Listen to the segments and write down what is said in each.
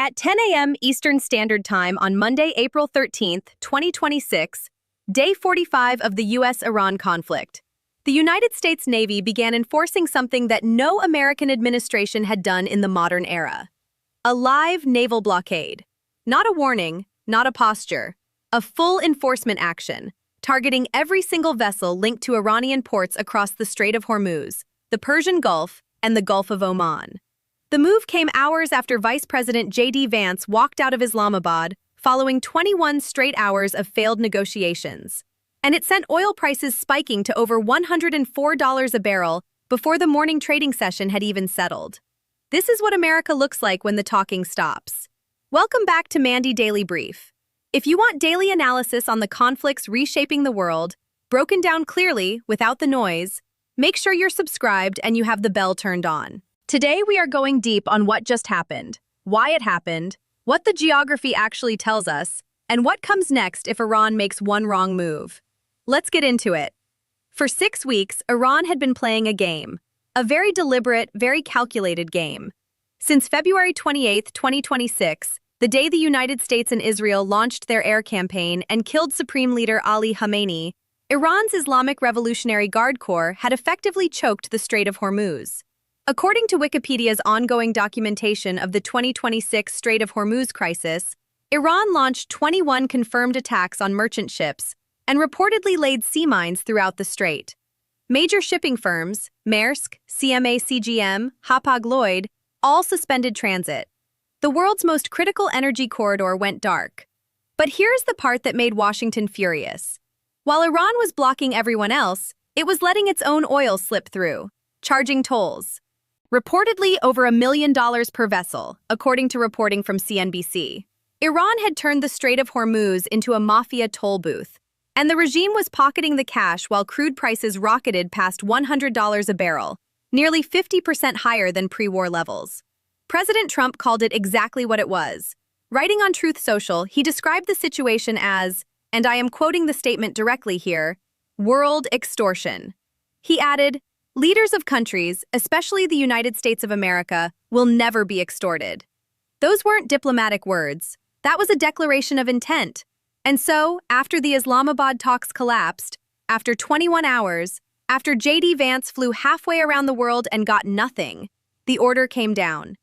At 10 a.m. Eastern Standard Time on Monday, April 13th, 2026, day 45 of the U.S.-Iran conflict, the United States Navy began enforcing something that no American administration had done in the modern era. A live naval blockade. Not a warning, not a posture. A full enforcement action, targeting every single vessel linked to Iranian ports across the Strait of Hormuz, the Persian Gulf, and the Gulf of Oman. The move came hours after Vice President J.D. Vance walked out of Islamabad following 21 straight hours of failed negotiations. And it sent oil prices spiking to over $104 a barrel before the morning trading session had even settled. This is what America looks like when the talking stops. Welcome back to Mandy Daily Brief. If you want daily analysis on the conflicts reshaping the world, broken down clearly without the noise, make sure you're subscribed and you have the bell turned on. Today we are going deep on what just happened, why it happened, what the geography actually tells us, and what comes next if Iran makes one wrong move. Let's get into it. For 6 weeks, Iran had been playing a game. A very deliberate, very calculated game. Since February 28, 2026, the day the United States and Israel launched their air campaign and killed Supreme Leader Ali Khamenei, Iran's Islamic Revolutionary Guard Corps had effectively choked the Strait of Hormuz. According to Wikipedia's ongoing documentation of the 2026 Strait of Hormuz crisis, Iran launched 21 confirmed attacks on merchant ships and reportedly laid sea mines throughout the strait. Major shipping firms, Maersk, CMA-CGM, Hapag-Lloyd, all suspended transit. The world's most critical energy corridor went dark. But here's the part that made Washington furious. While Iran was blocking everyone else, it was letting its own oil slip through, charging tolls. Reportedly over $1 million per vessel, according to reporting from CNBC. Iran had turned the Strait of Hormuz into a mafia toll booth, and the regime was pocketing the cash while crude prices rocketed past $100 a barrel, nearly 50% higher than pre-war levels. President Trump called it exactly what it was. Writing on Truth Social, he described the situation as, and I am quoting the statement directly here, world extortion. He added, leaders of countries, especially the United States of America, will never be extorted. Those weren't diplomatic words. That was a declaration of intent. And so, after the Islamabad talks collapsed, after 21 hours, after J.D. Vance flew halfway around the world and got nothing, the order came down.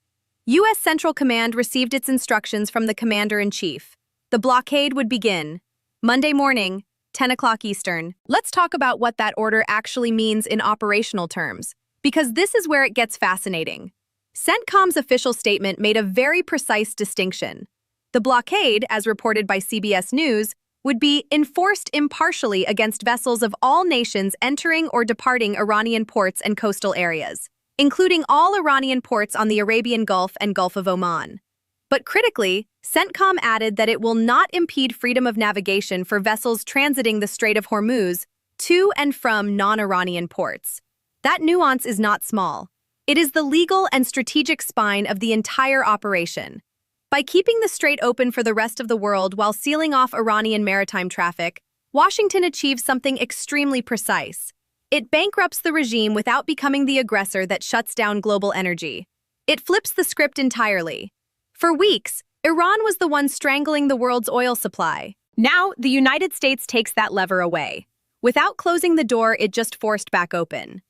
U.S. Central Command received its instructions from the Commander-in-Chief. The blockade would begin. Monday morning, 10 o'clock Eastern. Let's talk about what that order actually means in operational terms, because this is where it gets fascinating. CENTCOM's official statement made a very precise distinction. The blockade, as reported by CBS News, would be enforced impartially against vessels of all nations entering or departing Iranian ports and coastal areas, including all Iranian ports on the Arabian Gulf and Gulf of Oman. But critically, CENTCOM added that it will not impede freedom of navigation for vessels transiting the Strait of Hormuz to and from non-Iranian ports. That nuance is not small. It is the legal and strategic spine of the entire operation. By keeping the strait open for the rest of the world while sealing off Iranian maritime traffic, Washington achieves something extremely precise. It bankrupts the regime without becoming the aggressor that shuts down global energy. It flips the script entirely. For weeks, Iran was the one strangling the world's oil supply. Now, the United States takes that lever away. Without closing the door, it just forced back open.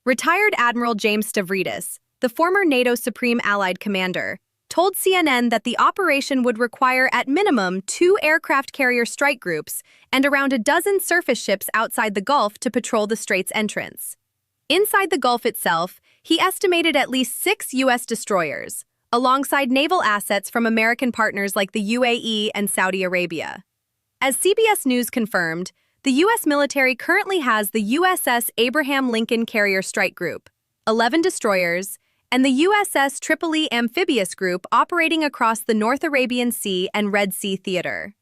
Retired Admiral James Stavridis, the former NATO Supreme Allied Commander, told CNN that the operation would require at minimum 2 aircraft carrier strike groups and around a dozen surface ships outside the Gulf to patrol the strait's entrance. Inside the Gulf itself, he estimated at least 6 U.S. destroyers, alongside naval assets from American partners like the UAE and Saudi Arabia. As CBS News confirmed, the U.S. military currently has the USS Abraham Lincoln Carrier Strike Group, 11 destroyers, and the USS Tripoli Amphibious Group operating across the North Arabian Sea and Red Sea theater.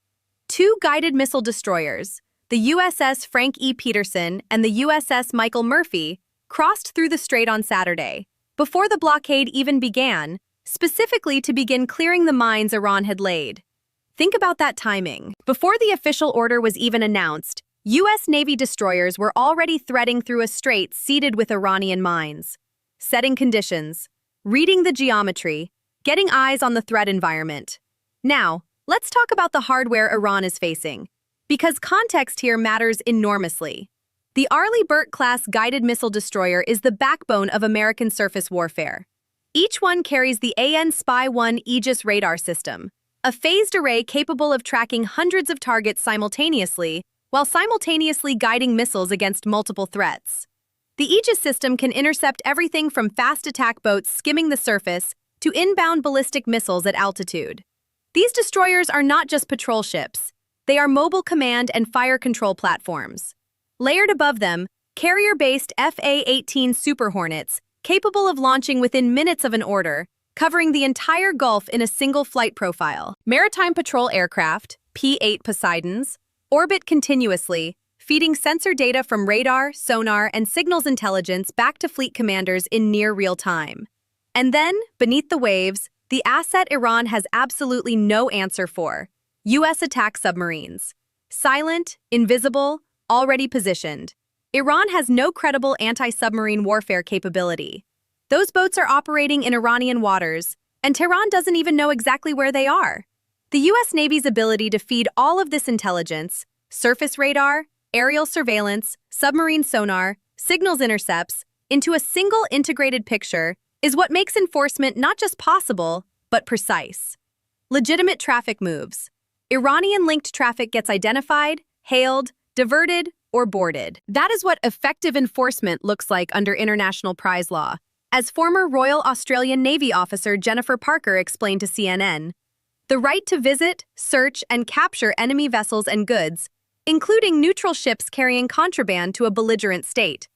2 guided missile destroyers, the USS Frank E. Peterson and the USS Michael Murphy, crossed through the strait on Saturday, before the blockade even began, specifically to begin clearing the mines Iran had laid. Think about that timing. Before the official order was even announced, U.S. Navy destroyers were already threading through a strait seeded with Iranian mines. Setting conditions, reading the geometry, getting eyes on the threat environment. Now, let's talk about the hardware Iran is facing, because context here matters enormously. The Arleigh Burke-class guided missile destroyer is the backbone of American surface warfare. Each one carries the AN-SPY-1 Aegis radar system, a phased array capable of tracking hundreds of targets simultaneously, while simultaneously guiding missiles against multiple threats. The Aegis system can intercept everything from fast attack boats skimming the surface to inbound ballistic missiles at altitude. These destroyers are not just patrol ships. They are mobile command and fire control platforms. Layered above them, carrier-based FA-18 Super Hornets, capable of launching within minutes of an order, covering the entire Gulf in a single flight profile. Maritime patrol aircraft, P-8 Poseidons, orbit continuously, feeding sensor data from radar, sonar, and signals intelligence back to fleet commanders in near real time. And then, beneath the waves, the asset Iran has absolutely no answer for: U.S. attack submarines. Silent, invisible, already positioned. Iran has no credible anti-submarine warfare capability. Those boats are operating in Iranian waters, and Tehran doesn't even know exactly where they are. The U.S. Navy's ability to feed all of this intelligence, surface radar, aerial surveillance, submarine sonar, signals intercepts, into a single integrated picture is what makes enforcement not just possible, but precise. Legitimate traffic moves. Iranian-linked traffic gets identified, hailed, diverted, or boarded. That is what effective enforcement looks like under international prize law, as former Royal Australian Navy officer Jennifer Parker explained to CNN. The right to visit, search, and capture enemy vessels and goods, including neutral ships carrying contraband to a belligerent state.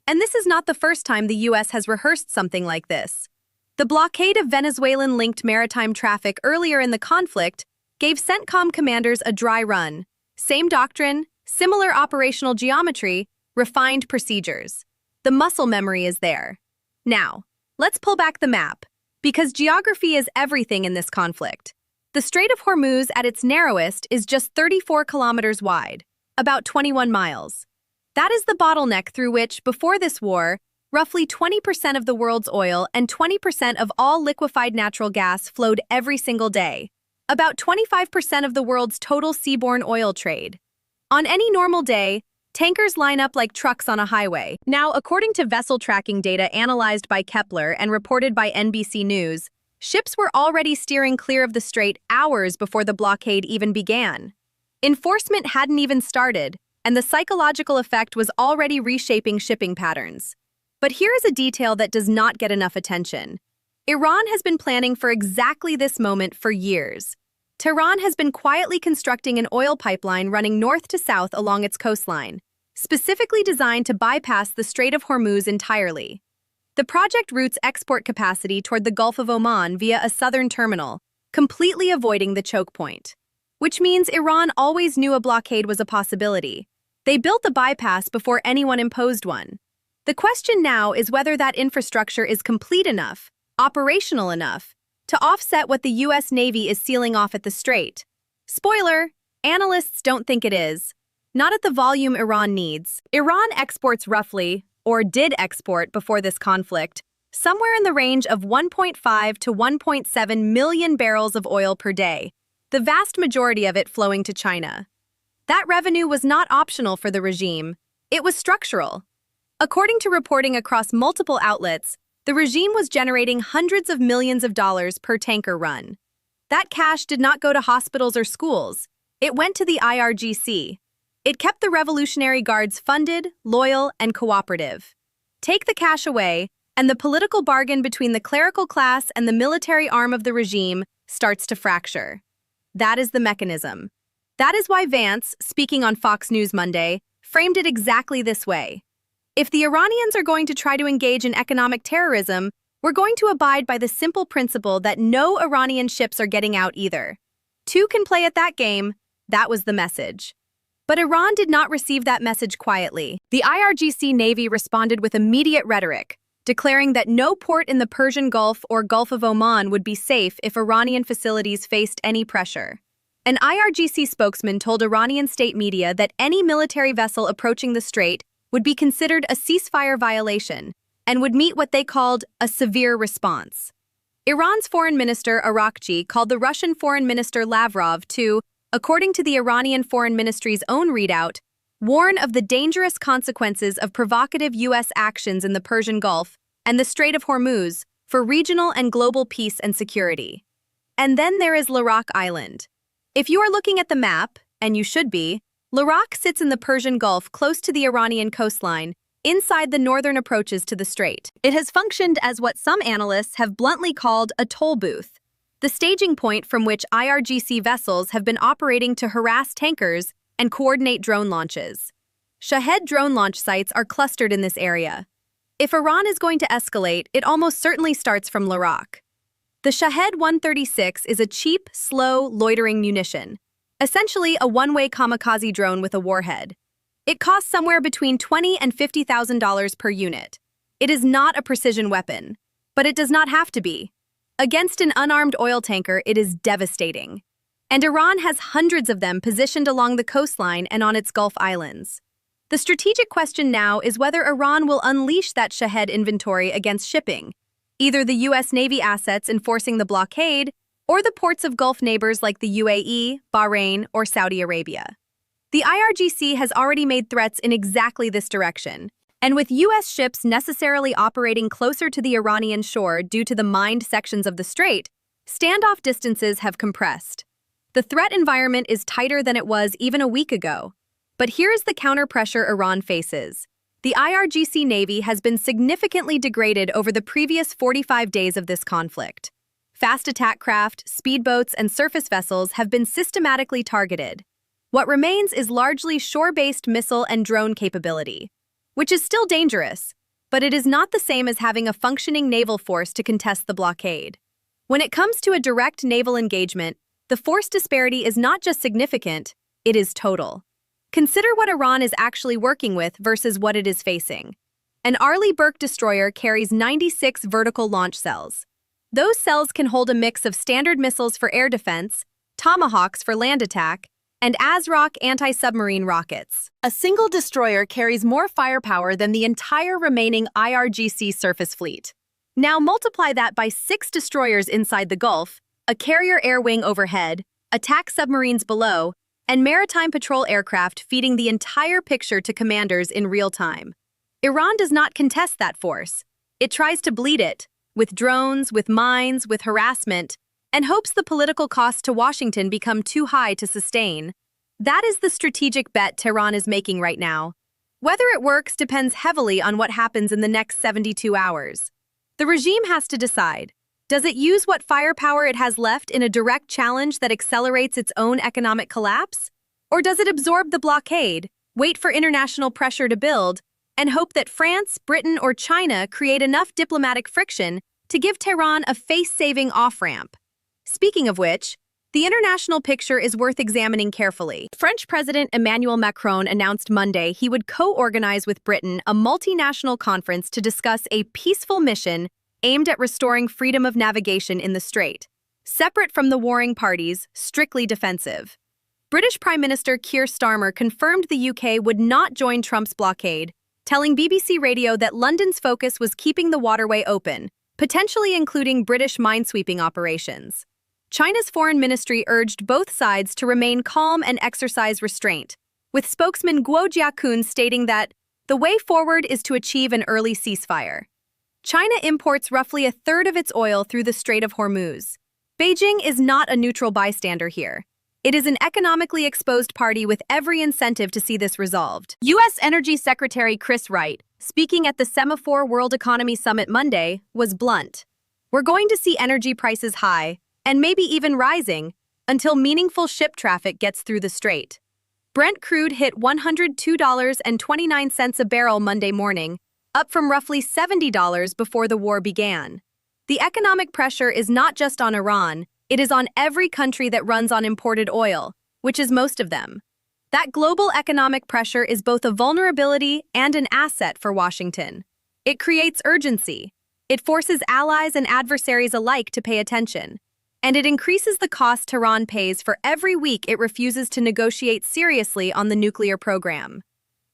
And this is not the first time the U.S. has rehearsed something like this. The blockade of Venezuelan-linked maritime traffic earlier in the conflict gave CENTCOM commanders a dry run. Same doctrine, similar operational geometry, refined procedures. The muscle memory is there. Now, let's pull back the map, because geography is everything in this conflict. The Strait of Hormuz at its narrowest is just 34 kilometers wide, about 21 miles. That is the bottleneck through which, before this war, roughly 20% of the world's oil and 20% of all liquefied natural gas flowed every single day, about 25% of the world's total seaborne oil trade. On any normal day, tankers line up like trucks on a highway. Now, according to vessel tracking data analyzed by Kepler and reported by NBC News, ships were already steering clear of the strait hours before the blockade even began. Enforcement hadn't even started, and the psychological effect was already reshaping shipping patterns. But here is a detail that does not get enough attention. Iran has been planning for exactly this moment for years. Tehran has been quietly constructing an oil pipeline running north to south along its coastline, specifically designed to bypass the Strait of Hormuz entirely. The project routes export capacity toward the Gulf of Oman via a southern terminal, completely avoiding the choke point. Which means Iran always knew a blockade was a possibility. They built the bypass before anyone imposed one. The question now is whether that infrastructure is complete enough, operational enough, to offset what the U.S. Navy is sealing off at the strait. Spoiler, analysts don't think it is. Not at the volume Iran needs. Iran exports roughly, or did export before this conflict, somewhere in the range of 1.5 to 1.7 million barrels of oil per day, the vast majority of it flowing to China. That revenue was not optional for the regime. It was structural. According to reporting across multiple outlets, the regime was generating hundreds of millions of dollars per tanker run. That cash did not go to hospitals or schools. It went to the IRGC. It kept the Revolutionary Guards funded, loyal, and cooperative. Take the cash away, and the political bargain between the clerical class and the military arm of the regime starts to fracture. That is the mechanism. That is why Vance, speaking on Fox News Monday, framed it exactly this way. If the Iranians are going to try to engage in economic terrorism, we're going to abide by the simple principle that no Iranian ships are getting out either. Two can play at that game. That was the message. But Iran did not receive that message quietly. The IRGC Navy responded with immediate rhetoric, declaring that no port in the Persian Gulf or Gulf of Oman would be safe if Iranian facilities faced any pressure. An IRGC spokesman told Iranian state media that any military vessel approaching the strait would be considered a ceasefire violation and would meet what they called a severe response. Iran's Foreign Minister IRGC called the Russian Foreign Minister Lavrov to, according to the Iranian Foreign Ministry's own readout, warn of the dangerous consequences of provocative U.S. actions in the Persian Gulf and the Strait of Hormuz for regional and global peace and security. And then there is Larak Island. If you are looking at the map, and you should be, Larak sits in the Persian Gulf close to the Iranian coastline, inside the northern approaches to the strait. It has functioned as what some analysts have bluntly called a toll booth, the staging point from which IRGC vessels have been operating to harass tankers and coordinate drone launches. Shahed drone launch sites are clustered in this area. If Iran is going to escalate, it almost certainly starts from Larak. The Shahed 136 is a cheap, slow, loitering munition, essentially a one-way kamikaze drone with a warhead. It costs somewhere between $20,000 and $50,000 per unit. It is not a precision weapon, but it does not have to be. Against an unarmed oil tanker, it is devastating. And Iran has hundreds of them positioned along the coastline and on its Gulf islands. The strategic question now is whether Iran will unleash that Shahed inventory against shipping, either the U.S. Navy assets enforcing the blockade or the ports of Gulf neighbors like the UAE, Bahrain, or Saudi Arabia. The IRGC has already made threats in exactly this direction, and with U.S. ships necessarily operating closer to the Iranian shore due to the mined sections of the strait, standoff distances have compressed. The threat environment is tighter than it was even a week ago. But here's the counter-pressure Iran faces. The IRGC Navy has been significantly degraded over the previous 45 days of this conflict. Fast attack craft, speedboats, and surface vessels have been systematically targeted. What remains is largely shore-based missile and drone capability, which is still dangerous, but it is not the same as having a functioning naval force to contest the blockade. When it comes to a direct naval engagement, the force disparity is not just significant, it is total. Consider what Iran is actually working with versus what it is facing. An Arleigh Burke destroyer carries 96 vertical launch cells. Those cells can hold a mix of standard missiles for air defense, Tomahawks for land attack, and ASROC anti-submarine rockets. A single destroyer carries more firepower than the entire remaining IRGC surface fleet. Now multiply that by 6 destroyers inside the Gulf, a carrier air wing overhead, attack submarines below, and maritime patrol aircraft feeding the entire picture to commanders in real time. Iran does not contest that force. It tries to bleed it, with drones, with mines, with harassment, and hopes the political costs to Washington become too high to sustain. That is the strategic bet Tehran is making right now. Whether it works depends heavily on what happens in the next 72 hours. The regime has to decide. Does it use what firepower it has left in a direct challenge that accelerates its own economic collapse? Or does it absorb the blockade, wait for international pressure to build, and hope that France, Britain, or China create enough diplomatic friction to give Tehran a face-saving off-ramp? Speaking of which, the international picture is worth examining carefully. French President Emmanuel Macron announced Monday he would co-organize with Britain a multinational conference to discuss a peaceful mission aimed at restoring freedom of navigation in the strait, separate from the warring parties, strictly defensive. British Prime Minister Keir Starmer confirmed the UK would not join Trump's blockade, telling BBC Radio that London's focus was keeping the waterway open, potentially including British minesweeping operations. China's foreign ministry urged both sides to remain calm and exercise restraint, with spokesman Guo Jiakun stating that the way forward is to achieve an early ceasefire. China imports roughly a third of its oil through the Strait of Hormuz. Beijing is not a neutral bystander here. It is an economically exposed party with every incentive to see this resolved. U.S. Energy Secretary Chris Wright, speaking at the Semaphore World Economy Summit Monday, was blunt. We're going to see energy prices high, and maybe even rising, until meaningful ship traffic gets through the strait. Brent crude hit $102.29 a barrel Monday morning, up from roughly $70 before the war began. The economic pressure is not just on Iran, it is on every country that runs on imported oil, which is most of them. That global economic pressure is both a vulnerability and an asset for Washington. It creates urgency. It forces allies and adversaries alike to pay attention. And it increases the cost Tehran pays for every week it refuses to negotiate seriously on the nuclear program.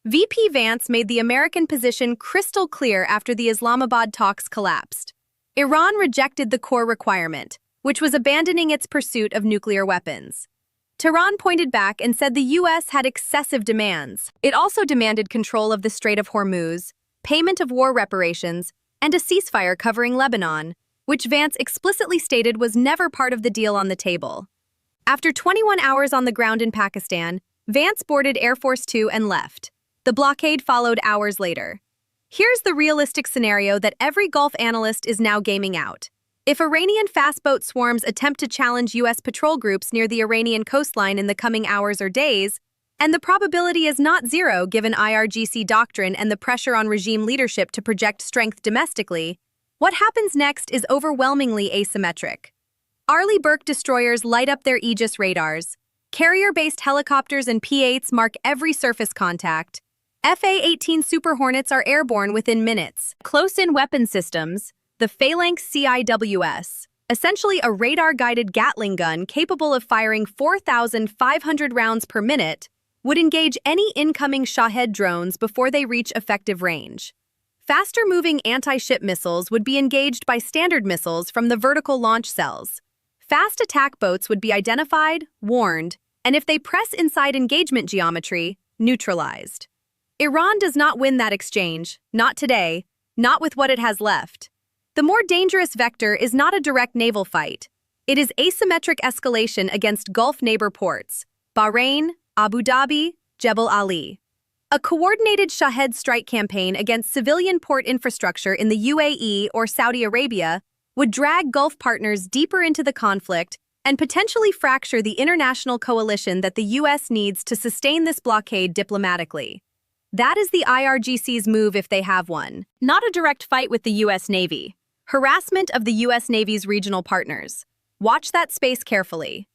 VP Vance made the American position crystal clear after the Islamabad talks collapsed. Iran rejected the core requirement, which was abandoning its pursuit of nuclear weapons. Tehran pointed back and said the U.S. had excessive demands. It also demanded control of the Strait of Hormuz, payment of war reparations, and a ceasefire covering Lebanon, which Vance explicitly stated was never part of the deal on the table. After 21 hours on the ground in Pakistan, Vance boarded Air Force Two and left. The blockade followed hours later. Here's the realistic scenario that every Gulf analyst is now gaming out. If Iranian fast boat swarms attempt to challenge U.S. patrol groups near the Iranian coastline in the coming hours or days, and the probability is not zero given IRGC doctrine and the pressure on regime leadership to project strength domestically, what happens next is overwhelmingly asymmetric. Arleigh Burke destroyers light up their Aegis radars. Carrier-based helicopters and P-8s mark every surface contact. FA-18 Super Hornets are airborne within minutes. Close-in weapon systems, the Phalanx CIWS, essentially a radar-guided Gatling gun capable of firing 4,500 rounds per minute, would engage any incoming Shahed drones before they reach effective range. Faster-moving anti-ship missiles would be engaged by standard missiles from the vertical launch cells. Fast attack boats would be identified, warned, and if they press inside engagement geometry, neutralized. Iran does not win that exchange, not today, not with what it has left. The more dangerous vector is not a direct naval fight. It is asymmetric escalation against Gulf neighbor ports, Bahrain, Abu Dhabi, Jebel Ali. A coordinated Shahed strike campaign against civilian port infrastructure in the UAE or Saudi Arabia would drag Gulf partners deeper into the conflict and potentially fracture the international coalition that the U.S. needs to sustain this blockade diplomatically. That is the IRGC's move if they have one. Not a direct fight with the U.S. Navy. Harassment of the U.S. Navy's regional partners. Watch that space carefully.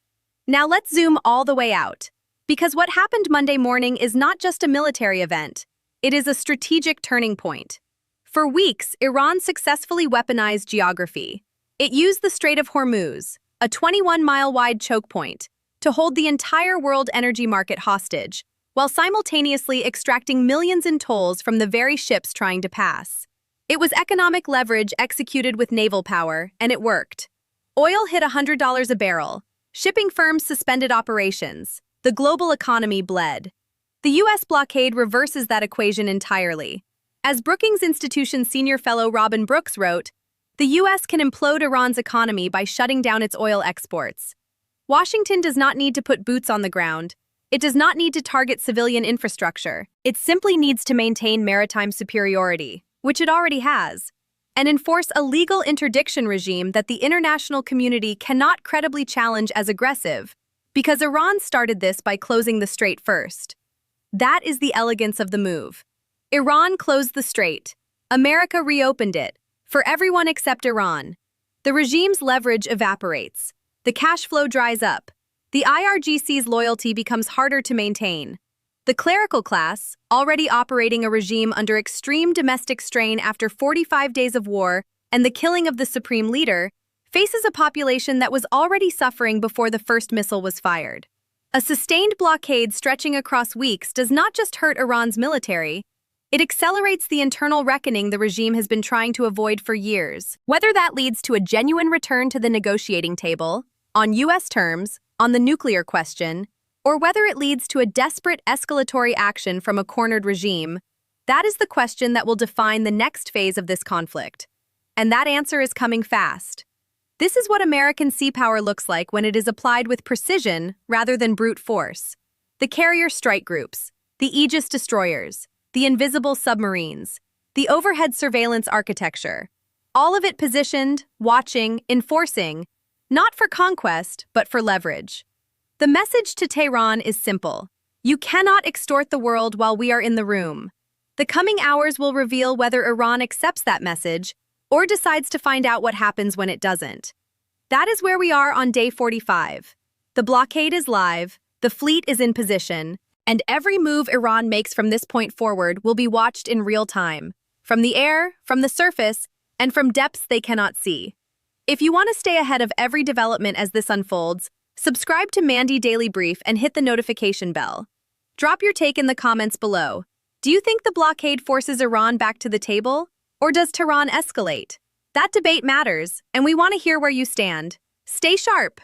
Now let's zoom all the way out. Because what happened Monday morning is not just a military event. It is a strategic turning point. For weeks, Iran successfully weaponized geography. It used the Strait of Hormuz, a 21-mile-wide choke point, to hold the entire world energy market hostage, while simultaneously extracting millions in tolls from the very ships trying to pass. It was economic leverage executed with naval power, and it worked. Oil hit $100 a barrel. Shipping firms suspended operations. The global economy bled. The U.S. blockade reverses that equation entirely. As Brookings Institution senior fellow Robin Brooks wrote, the U.S. can implode Iran's economy by shutting down its oil exports. Washington does not need to put boots on the ground. It does not need to target civilian infrastructure. It simply needs to maintain maritime superiority, which it already has, and enforce a legal interdiction regime that the international community cannot credibly challenge as aggressive, because Iran started this by closing the strait first. That is the elegance of the move. Iran closed the strait. America reopened it, for everyone except Iran. The regime's leverage evaporates. The cash flow dries up. The IRGC's loyalty becomes harder to maintain. The clerical class, already operating a regime under extreme domestic strain after 45 days of war and the killing of the supreme leader, faces a population that was already suffering before the first missile was fired. A sustained blockade stretching across weeks does not just hurt Iran's military, it accelerates the internal reckoning the regime has been trying to avoid for years. Whether that leads to a genuine return to the negotiating table, on U.S. terms, on the nuclear question, or whether it leads to a desperate escalatory action from a cornered regime, that is the question that will define the next phase of this conflict. And that answer is coming fast. This is what American sea power looks like when it is applied with precision rather than brute force. The carrier strike groups, the Aegis destroyers, the invisible submarines, the overhead surveillance architecture, all of it positioned, watching, enforcing, not for conquest, but for leverage. The message to Tehran is simple. You cannot extort the world while we are in the room. The coming hours will reveal whether Iran accepts that message or decides to find out what happens when it doesn't. That is where we are on day 45. The blockade is live, the fleet is in position, and every move Iran makes from this point forward will be watched in real time, from the air, from the surface, and from depths they cannot see. If you want to stay ahead of every development as this unfolds, subscribe to Mandy Daily Brief and hit the notification bell. Drop your take in the comments below. Do you think the blockade forces Iran back to the table? Or does Tehran escalate? That debate matters, and we want to hear where you stand. Stay sharp.